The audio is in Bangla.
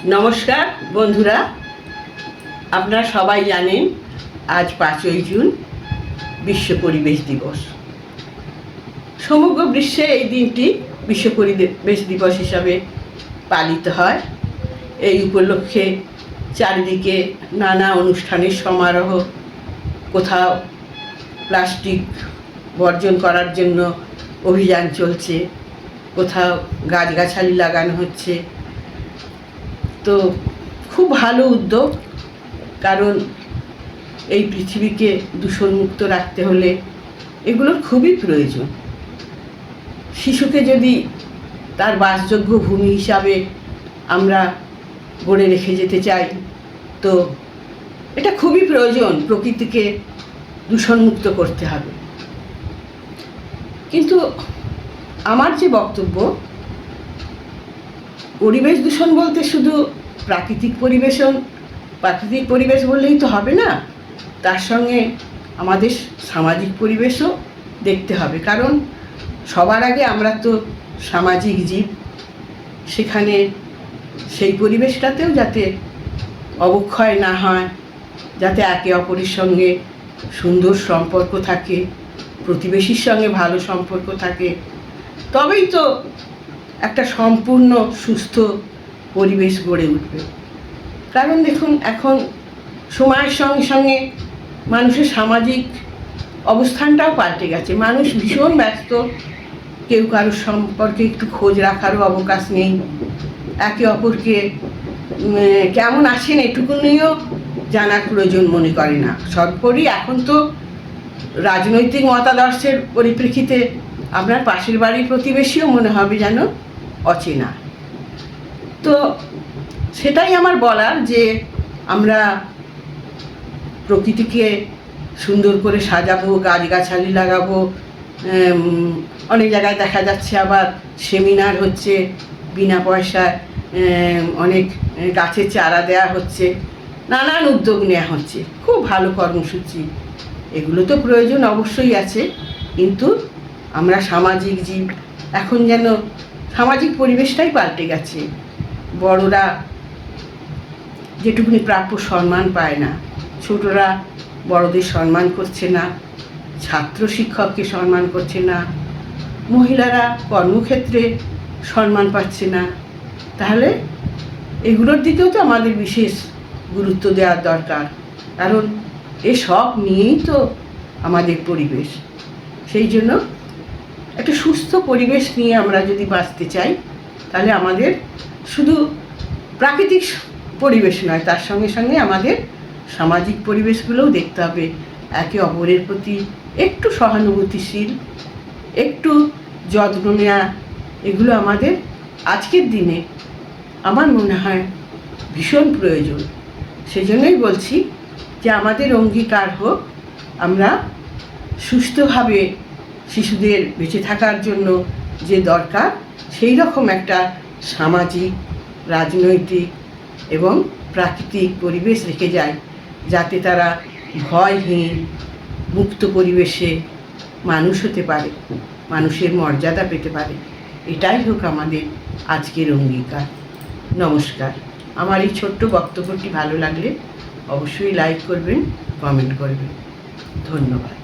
নমস্কার বন্ধুরা, আপনারা সবাই জানেন আজ 5ই জুন বিশ্ব পরিবেশ দিবস। সমগ্র বিশ্বে এই দিনটি বিশ্ব পরিবেশ দিবস হিসাবে পালিত হয়। এই উপলক্ষে চারিদিকে নানা অনুষ্ঠানের সমারোহ, কোথাও প্লাস্টিক বর্জন করার জন্য অভিযান চলছে, কোথাও গাছগাছালি লাগানো হচ্ছে। তো খুব ভালো উদ্যোগ, কারণ এই পৃথিবীকে দূষণমুক্ত রাখতে হলে এগুলোর খুবই প্রয়োজন। শিশুকে যদি তার বাসযোগ্য ভূমি হিসাবে আমরা গড়ে রেখে যেতে চাই, তো এটা খুবই প্রয়োজন। প্রকৃতিকে দূষণমুক্ত করতে হবে। কিন্তু আমার যে বক্তব্য, পরিবেশ দূষণ বলতে শুধু প্রাকৃতিক পরিবেশ বললেই তো হবে না, তার সঙ্গে আমাদের সামাজিক পরিবেশও দেখতে হবে। কারণ সবার আগে আমরা তো সামাজিক জীব, সেখানে সেই পরিবেশটাতেও যাতে অবক্ষয় না হয়, যাতে একে অপরের সঙ্গে সুন্দর সম্পর্ক থাকে, প্রতিবেশীর সঙ্গে ভালো সম্পর্ক থাকে, তবেই তো একটা সম্পূর্ণ সুস্থ পরিবেশ গড়ে উঠবে। কারণ দেখুন, এখন সময়ের সঙ্গে সঙ্গে মানুষের সামাজিক অবস্থানটাও পাল্টে গেছে। মানুষ ভীষণ ব্যস্ত, কেউ কারোর সম্পর্কে একটু খোঁজ রাখারও অবকাশ নেই, একে অপরকে কেমন আছেন এটুকুনিও জানার প্রয়োজন মনে করে না। সর্বোপরি এখন তো রাজনৈতিক মতাদর্শের পরিপ্রেক্ষিতে আপনার পাশের বাড়ির প্রতিবেশীও মনে হবে যেন অচেনা। তো সেটাই আমার বলার, যে আমরা প্রকৃতিকে সুন্দর করে সাজাবো, গাছগাছালি লাগাবো। অনেক জায়গায় দেখা যাচ্ছে আবার সেমিনার হচ্ছে, বিনা পয়সায় অনেক গাছের চারা দেওয়া হচ্ছে, নানান উদ্যোগ নেওয়া হচ্ছে। খুব ভালো কর্মসূচি, এগুলো তো প্রয়োজন অবশ্যই আছে। কিন্তু আমরা সামাজিক জীব, এখন যেন সামাজিক পরিবেশটাই পাল্টে গেছে। বড়রা যেটুকুনি প্রাপ্য সম্মান পায় না, ছোটরা বড়দের সম্মান করছে না, ছাত্র শিক্ষককে সম্মান করছে না, মহিলারা কর্মক্ষেত্রে সম্মান পাচ্ছে না। তাহলে এগুলোর দিকেও তো আমাদের বিশেষ গুরুত্ব দেওয়ার দরকার, কারণ এসব নিয়েই তো আমাদের পরিবেশ। সেই জন্য একটা সুস্থ পরিবেশ নিয়ে আমরা যদি বাঁচতে চাই, তাহলে আমাদের শুধু প্রাকৃতিক পরিবেশ নয়, তার সঙ্গে সঙ্গে আমাদের সামাজিক পরিবেশগুলোও দেখতে হবে। একে অপরের প্রতি একটু সহানুভূতিশীল, একটু যত্ন নেওয়া, এগুলো আমাদের আজকের দিনে আমার মনে হয় ভীষণ প্রয়োজন। সেজন্যই বলছি যে আমাদের অঙ্গীকার হোক, আমরা সুস্থভাবে শিশুদের বেঁচে থাকার জন্য যে দরকার, সেই রকম একটা সামাজিক, রাজনৈতিক এবং প্রাকৃতিক পরিবেশ রেখে যায়, যাতে তারা ভয়হীন মুক্ত পরিবেশে মানুষ হতে পারে, মানুষের মর্যাদা পেতে পারে। এটাই হোক আমাদের আজকের অঙ্গীকার। নমস্কার। আমার এই ছোট্ট বক্তব্যটি ভালো লাগলে অবশ্যই লাইক করবেন, কমেন্ট করবেন। ধন্যবাদ।